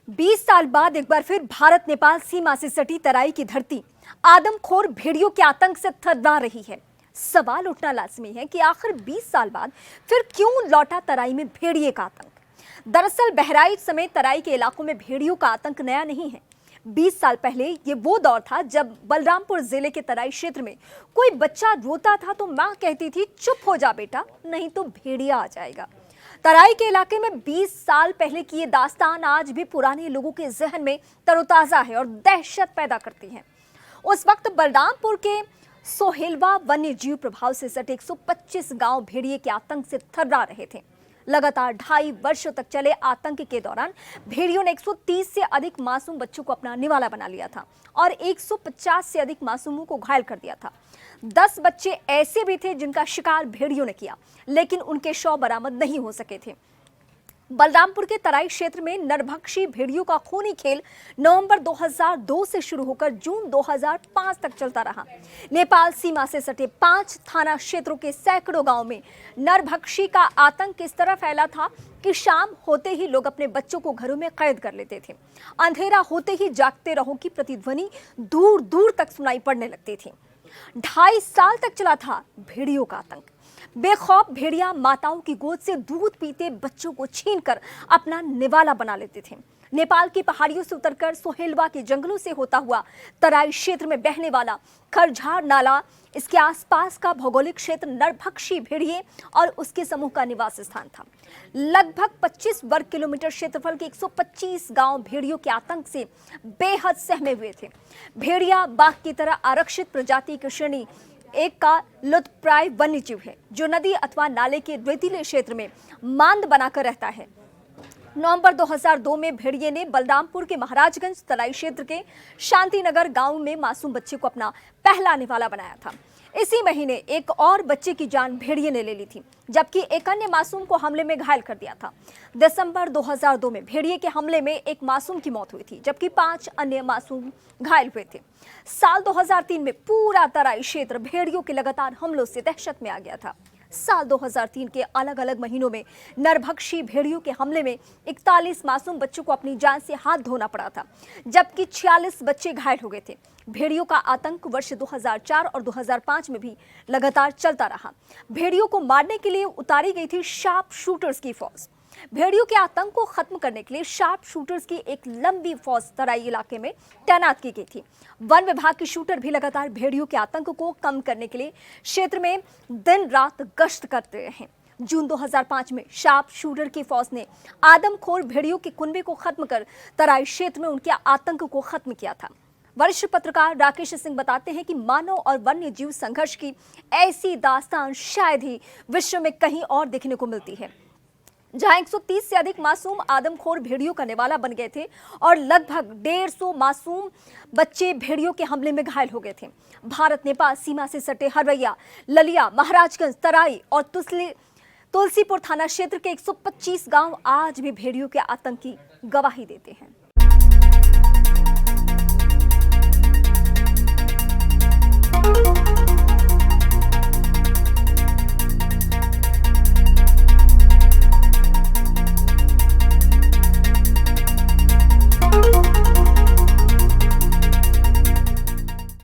20 साल बाद एक बार फिर भारत नेपाल सीमा से सटी तराई की धरती आदमखोर भेड़ियों के आतंक से थर्रा रही है। सवाल उठना लाजमी है कि आखिर 20 साल बाद फिर क्यों लौटा तराई में भेड़िए का आतंक। दरअसल बहराइच समेत तराई के इलाकों में भेड़ियों का आतंक नया नहीं है। 20 साल पहले ये वो दौर था जब बलरामपुर जिले के तराई क्षेत्र में कोई बच्चा रोता था तो मां कहती थी चुप हो जा बेटा, नहीं तो भेड़िया आ जाएगा। तराई के इलाके में 20 साल पहले की ये दास्तान आज भी पुराने लोगों के जहन में तरोताजा है और दहशत पैदा करती है। उस वक्त बलरामपुर के सोहेलवा वन्य जीव प्रभाव से सटे 125 गांव भेड़िए के आतंक से थर्रा रहे थे। लगातार 2.5 वर्षों तक चले आतंक के दौरान भेड़ियों ने 130 से अधिक मासूम बच्चों को अपना निवाला बना लिया था और 150 से अधिक मासूमों को घायल कर दिया था। 10 बच्चे ऐसे भी थे जिनका शिकार भेड़ियों ने किया, लेकिन उनके शव बरामद नहीं हो सके थे। बलरामपुर के तराई क्षेत्र में नरभक्षी भेड़ियों का खूनी खेल नवंबर 2002 से शुरू होकर जून 2005 तक चलता रहा। नेपाल सीमा से सटे 5 थाना क्षेत्रों के सैकड़ों गांव में नरभक्षी का आतंक इस तरह फैला था कि शाम होते ही लोग अपने बच्चों को घरों में कैद कर लेते थे। अंधेरा होते ही जागते रहो की प्रतिध्वनि दूर दूर तक सुनाई पड़ने लगती थी। 2.5 साल तक चला था भेड़ियों का आतंक। बेखौफ भेड़िया माताओं की गोद से दूध पीते बच्चों को छीनकर अपना निवाला बना लेते थे। नेपाल की पहाड़ियों से उतरकर सोहेलवा के जंगलों से होता हुआ तराई क्षेत्र में बहने वाला खरझार नाला, इसके आसपास का भौगोलिक क्षेत्र नरभक्षी भेड़िए और उसके समूह का निवास स्थान था। लगभग 25 वर्ग किलोमीटर क्षेत्रफल के 125 गांव भेड़ियों के आतंक से बेहद सहमे हुए थे। भेड़िया बाघ की तरह आरक्षित प्रजाति की श्रेणी एक का लुप्तप्राय वन्य जीव है जो नदी अथवा नाले के रेतीले क्षेत्र में मांद बनाकर रहता है। नवंबर 2002 में भेड़िए ने बलरामपुर के महाराजगंज तराई क्षेत्र के शांतिनगर गांव में मासूम बच्चे को अपना पहला निवाला बनाया था। इसी महीने एक और बच्चे की जान भेड़िए ने ले ली थी, जबकि एक अन्य मासूम को हमले में घायल कर दिया था। दिसंबर 2002 में भेड़िए के हमले में एक मासूम की मौत हुई थी, जबकि 5 अन्य मासूम घायल हुए थे। साल 2003 में पूरा तराई क्षेत्र भेड़ियों के लगातार हमलों से दहशत में आ गया था। साल 2003 के अलग अलग महीनों में नरभक्षी भेड़ियों के हमले में 41 मासूम बच्चों को अपनी जान से हाथ धोना पड़ा था, जबकि 46 बच्चे घायल हो गए थे। भेड़ियों का आतंक वर्ष 2004 और 2005 में भी लगातार चलता रहा। भेड़ियों को मारने के लिए उतारी गई थी शार्प शूटर्स की फौज। भेड़ियों के आतंक को खत्म करने के लिए शार्प शूटर्स की एक लंबी फौज तराई इलाके में तैनात की गई थी। वन विभाग के शूटर भी लगातार भेड़ियों के आतंक को कम करने के लिए क्षेत्र में दिन रात गश्त करते रहे। जून 2005 में शार्प शूटर की फौज ने आदमखोर भेड़ियों के कुनबे को खत्म कर तराई क्षेत्र में उनके आतंक को खत्म किया था। वरिष्ठ पत्रकार राकेश सिंह बताते हैं कि मानव और वन्य जीव संघर्ष की ऐसी दास्तान शायद ही विश्व में कहीं और देखने को मिलती है, जहां 130 से अधिक मासूम आदमखोर भेड़ियों का निवाला बन गए थे और लगभग 150 मासूम बच्चे भेड़ियों के हमले में घायल हो गए थे। भारत नेपाल सीमा से सटे हरवैया, ललिया, महाराजगंज, तराई और तुलसीपुर थाना क्षेत्र के 125 गांव आज भी भेड़ियों के आतंक की गवाही देते हैं।